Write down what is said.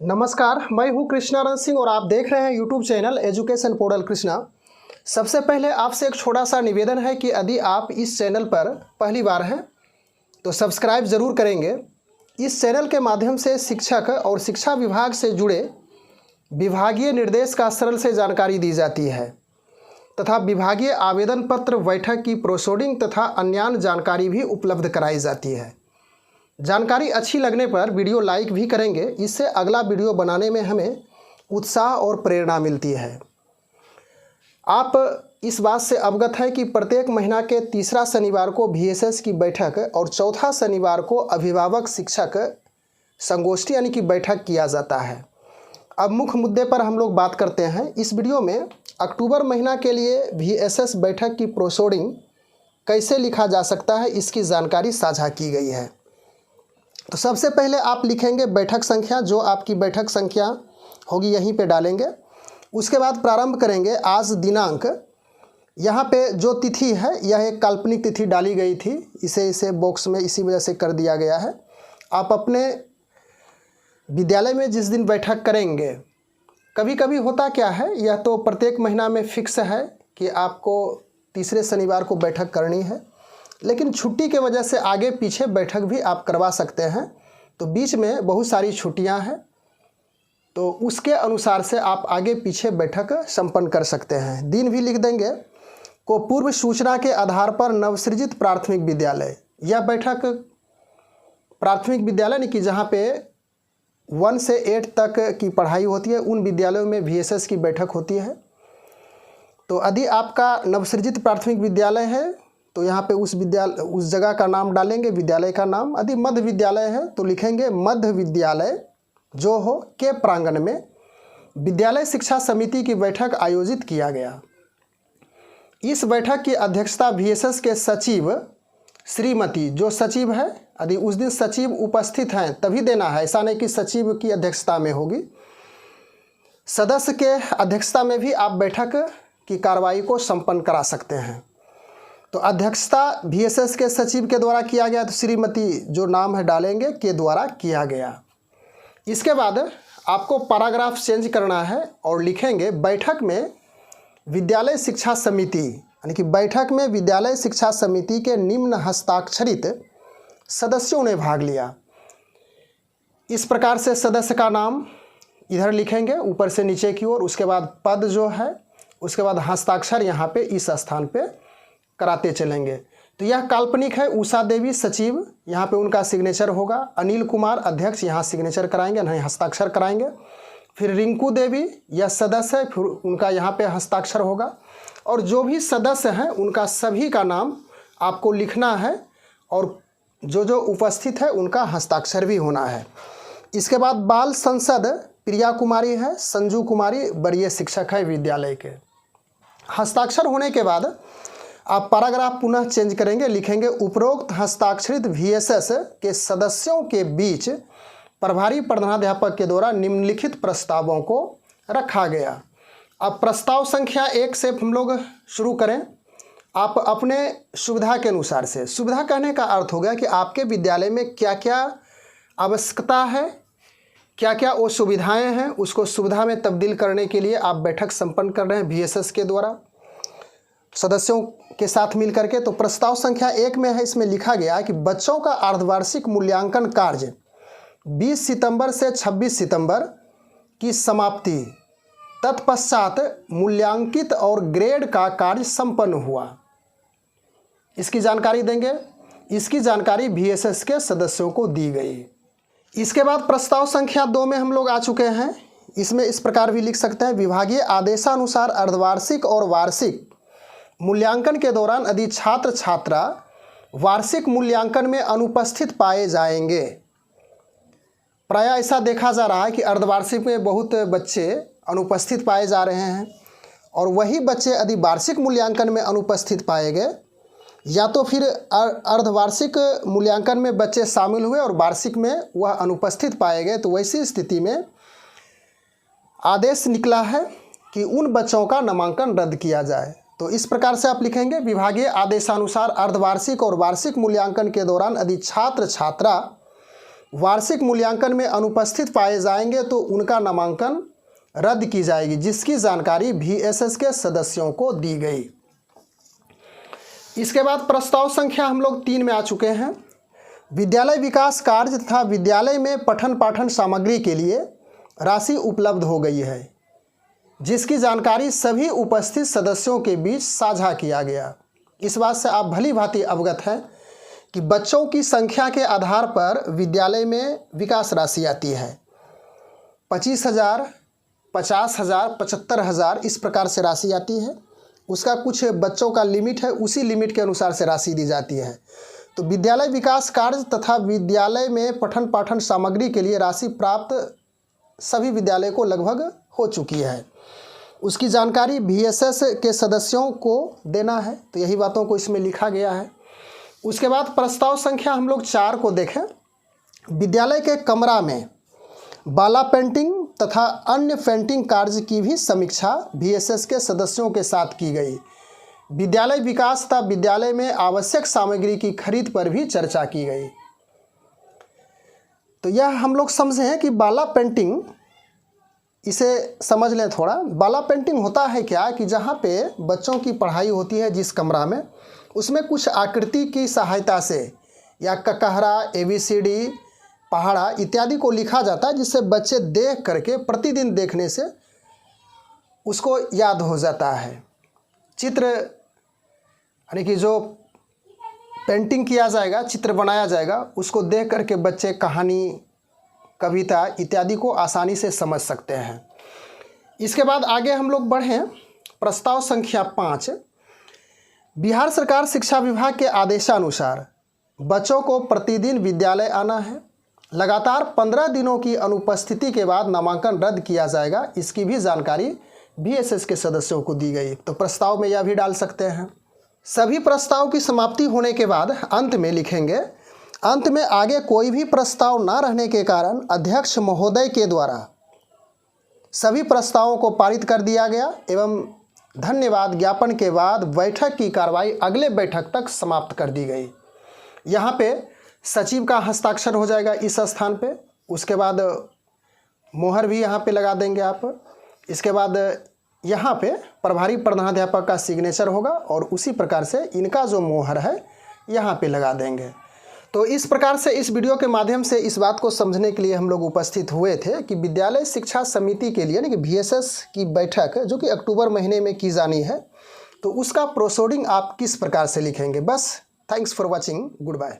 नमस्कार, मैं हूं कृष्णानंद सिंह और आप देख रहे हैं YouTube channel education portal Krishna. सबसे पहले आपसे एक छोटा सा निवेदन है कि यदि आप इस चैनल पर पहली बार हैं तो सब्सक्राइब ज़रूर करेंगे। इस चैनल के माध्यम से शिक्षक और शिक्षा विभाग से जुड़े विभागीय निर्देश का सरल से जानकारी दी जाती है तथा विभागीय आवेदन पत्र, बैठक की प्रोसीडिंग तथा अन्य जानकारी भी उपलब्ध कराई जाती है। जानकारी अच्छी लगने पर वीडियो लाइक भी करेंगे, इससे अगला वीडियो बनाने में हमें उत्साह और प्रेरणा मिलती है। आप इस बात से अवगत हैं कि प्रत्येक महीना के तीसरा शनिवार को VSS की बैठक और चौथा शनिवार को अभिभावक शिक्षक संगोष्ठी यानी कि बैठक किया जाता है। अब मुख्य मुद्दे पर हम लोग बात करते हैं। इस वीडियो में अक्टूबर महीना के लिए VSS बैठक की प्रोसीडिंग कैसे लिखा जा सकता है, इसकी जानकारी साझा की गई है। तो सबसे पहले आप लिखेंगे बैठक संख्या, जो आपकी बैठक संख्या होगी यहीं पे डालेंगे। उसके बाद प्रारंभ करेंगे आज दिनांक। यहाँ पे जो तिथि है यह एक काल्पनिक तिथि डाली गई थी, इसे बॉक्स में इसी वजह से कर दिया गया है। आप अपने विद्यालय में जिस दिन बैठक करेंगे, कभी कभी होता क्या है, यह तो प्रत्येक महीना में फिक्स है कि आपको तीसरे शनिवार को बैठक करनी है, लेकिन छुट्टी के वजह से आगे पीछे बैठक भी आप करवा सकते हैं। तो बीच में बहुत सारी छुट्टियां हैं, तो उसके अनुसार से आप आगे पीछे बैठक संपन्न कर सकते हैं। दिन भी लिख देंगे को पूर्व सूचना के आधार पर नवसृजित प्राथमिक विद्यालय। यह बैठक प्राथमिक विद्यालय यानी कि जहाँ पे 1 से 8 तक की पढ़ाई होती है, उन विद्यालयों में VSS की बैठक होती है। तो यदि आपका नवसृजित प्राथमिक विद्यालय है तो यहाँ पे उस जगह का नाम डालेंगे, विद्यालय का नाम। यदि मध्य विद्यालय है तो लिखेंगे मध्य विद्यालय जो हो के प्रांगण में विद्यालय शिक्षा समिति की बैठक आयोजित किया गया। इस बैठक की अध्यक्षता VSS के सचिव श्रीमती, जो सचिव है, यदि उस दिन सचिव उपस्थित हैं तभी देना है, ऐसा नहीं कि सचिव की अध्यक्षता में होगी। सदस्य के अध्यक्षता में भी आप बैठक की कार्रवाई को संपन्न करा सकते हैं। तो अध्यक्षता VSS के सचिव के द्वारा किया गया, तो श्रीमती जो नाम है डालेंगे के द्वारा किया गया। इसके बाद आपको पैराग्राफ चेंज करना है और लिखेंगे बैठक में विद्यालय शिक्षा समिति, यानी कि बैठक में विद्यालय शिक्षा समिति के निम्न हस्ताक्षरित सदस्यों ने भाग लिया। इस प्रकार से सदस्य का नाम इधर लिखेंगे ऊपर से नीचे की ओर, उसके बाद पद जो है, उसके बाद हस्ताक्षर यहाँ पे इस स्थान पे कराते चलेंगे। तो यह काल्पनिक है। उषा देवी सचिव, यहाँ पे उनका सिग्नेचर होगा। अनिल कुमार अध्यक्ष, यहाँ सिग्नेचर कराएंगे, नहीं हस्ताक्षर कराएंगे। फिर रिंकू देवी यह सदस्य है, फिर उनका यहाँ पे हस्ताक्षर होगा। और जो भी सदस्य हैं उनका सभी का नाम आपको लिखना है और जो उपस्थित है उनका हस्ताक्षर भी होना है। इसके बाद बाल संसद प्रिया कुमारी है, संजू कुमारी वरीय शिक्षक है विद्यालय के। हस्ताक्षर होने के बाद आप पैराग्राफ पुनः चेंज करेंगे, लिखेंगे उपरोक्त हस्ताक्षरित VSS के सदस्यों के बीच प्रभारी प्रधानाध्यापक के द्वारा निम्नलिखित प्रस्तावों को रखा गया। अब प्रस्ताव संख्या 1 से हम लोग शुरू करें। आप अपने सुविधा के अनुसार से, सुविधा कहने का अर्थ हो गया कि आपके विद्यालय में क्या क्या आवश्यकता है, क्या क्या वो सुविधाएँ हैं, उसको सुविधा में तब्दील करने के लिए आप बैठक संपन्न कर रहे हैं VSS के द्वारा सदस्यों के साथ मिल करके। तो प्रस्ताव संख्या 1 में है, इसमें लिखा गया कि बच्चों का अर्धवार्षिक मूल्यांकन कार्य 20 सितंबर से 26 सितंबर की समाप्ति तत्पश्चात मूल्यांकित और ग्रेड का कार्य संपन्न हुआ। इसकी जानकारी देंगे। इसकी जानकारी VSS के सदस्यों को दी गई। इसके बाद प्रस्ताव संख्या 2 में हम लोग आ चुके हैं। इसमें इस प्रकार भी लिख सकते हैं, विभागीय आदेशानुसार अर्धवार्षिक और वार्षिक मूल्यांकन के दौरान यदि छात्र छात्रा वार्षिक मूल्यांकन में अनुपस्थित पाए जाएंगे। प्रायः ऐसा देखा जा रहा है कि अर्धवार्षिक में बहुत बच्चे अनुपस्थित पाए जा रहे हैं, और वही बच्चे यदि वार्षिक मूल्यांकन में अनुपस्थित पाए गए, या तो फिर अर्धवार्षिक मूल्यांकन में बच्चे शामिल हुए और वार्षिक में वह अनुपस्थित पाए गए, तो वैसी स्थिति में आदेश निकला है कि उन बच्चों का नामांकन रद्द किया जाए। तो इस प्रकार से आप लिखेंगे विभागीय आदेशानुसार अर्धवार्षिक और वार्षिक मूल्यांकन के दौरान यदि छात्र छात्रा वार्षिक मूल्यांकन में अनुपस्थित पाए जाएंगे तो उनका नामांकन रद्द की जाएगी, जिसकी जानकारी VSS के सदस्यों को दी गई। इसके बाद प्रस्ताव संख्या हम लोग 3 में आ चुके हैं। विद्यालय विकास कार्य तथा विद्यालय में पठन पाठन सामग्री के लिए राशि उपलब्ध हो गई है, जिसकी जानकारी सभी उपस्थित सदस्यों के बीच साझा किया गया। इस बात से आप भली भांति अवगत हैं कि बच्चों की संख्या के आधार पर विद्यालय में विकास राशि आती है। 25,000, 50,000, 75,000 इस प्रकार से राशि आती है। उसका कुछ बच्चों का लिमिट है, उसी लिमिट के अनुसार से राशि दी जाती है। तो विद्यालय विकास कार्य तथा विद्यालय में पठन पाठन सामग्री के लिए राशि प्राप्त सभी विद्यालय को लगभग हो चुकी है। उसकी जानकारी VSS के सदस्यों को देना है, तो यही बातों को इसमें लिखा गया है। उसके बाद प्रस्ताव संख्या हम लोग 4 को देखें। विद्यालय के कमरा में बाला पेंटिंग तथा अन्य पेंटिंग कार्य की भी समीक्षा VSS के सदस्यों के साथ की गई। विद्यालय विकास तथा विद्यालय में आवश्यक सामग्री की खरीद पर भी चर्चा की गई। तो यह हम लोग समझें कि बाला पेंटिंग, इसे समझ लें थोड़ा। बाला पेंटिंग होता है क्या कि जहाँ पे बच्चों की पढ़ाई होती है जिस कमरा में, उसमें कुछ आकृति की सहायता से या ककहरा, ABCD, पहाड़ा इत्यादि को लिखा जाता है, जिससे बच्चे देख करके प्रतिदिन देखने से उसको याद हो जाता है। चित्र यानी कि जो पेंटिंग किया जाएगा, चित्र बनाया जाएगा, उसको देख करके बच्चे कहानी, कविता इत्यादि को आसानी से समझ सकते हैं। इसके बाद आगे हम लोग बढ़ें। प्रस्ताव संख्या 5। बिहार सरकार शिक्षा विभाग के आदेशानुसार बच्चों को प्रतिदिन विद्यालय आना है। लगातार 15 दिनों की अनुपस्थिति के बाद नामांकन रद्द किया जाएगा, इसकी भी जानकारी VSS के सदस्यों को दी गई। तो प्रस्ताव में यह भी डाल सकते हैं। सभी प्रस्ताव की समाप्ति होने के बाद अंत में लिखेंगे, अंत में आगे कोई भी प्रस्ताव न रहने के कारण अध्यक्ष महोदय के द्वारा सभी प्रस्तावों को पारित कर दिया गया एवं धन्यवाद ज्ञापन के बाद बैठक की कार्रवाई अगले बैठक तक समाप्त कर दी गई। यहाँ पे सचिव का हस्ताक्षर हो जाएगा इस स्थान पे। उसके बाद मोहर भी यहाँ पे लगा देंगे आप। इसके बाद यहाँ पे प्रभारी प्रधानाध्यापक का सिग्नेचर होगा और उसी प्रकार से इनका जो मोहर है यहाँ पे लगा देंगे। तो इस प्रकार से इस वीडियो के माध्यम से इस बात को समझने के लिए हम लोग उपस्थित हुए थे कि विद्यालय शिक्षा समिति के लिए यानी कि VSS की बैठक जो कि अक्टूबर महीने में की जानी है, तो उसका प्रोसीडिंग आप किस प्रकार से लिखेंगे। बस, thanks for watching, good bye.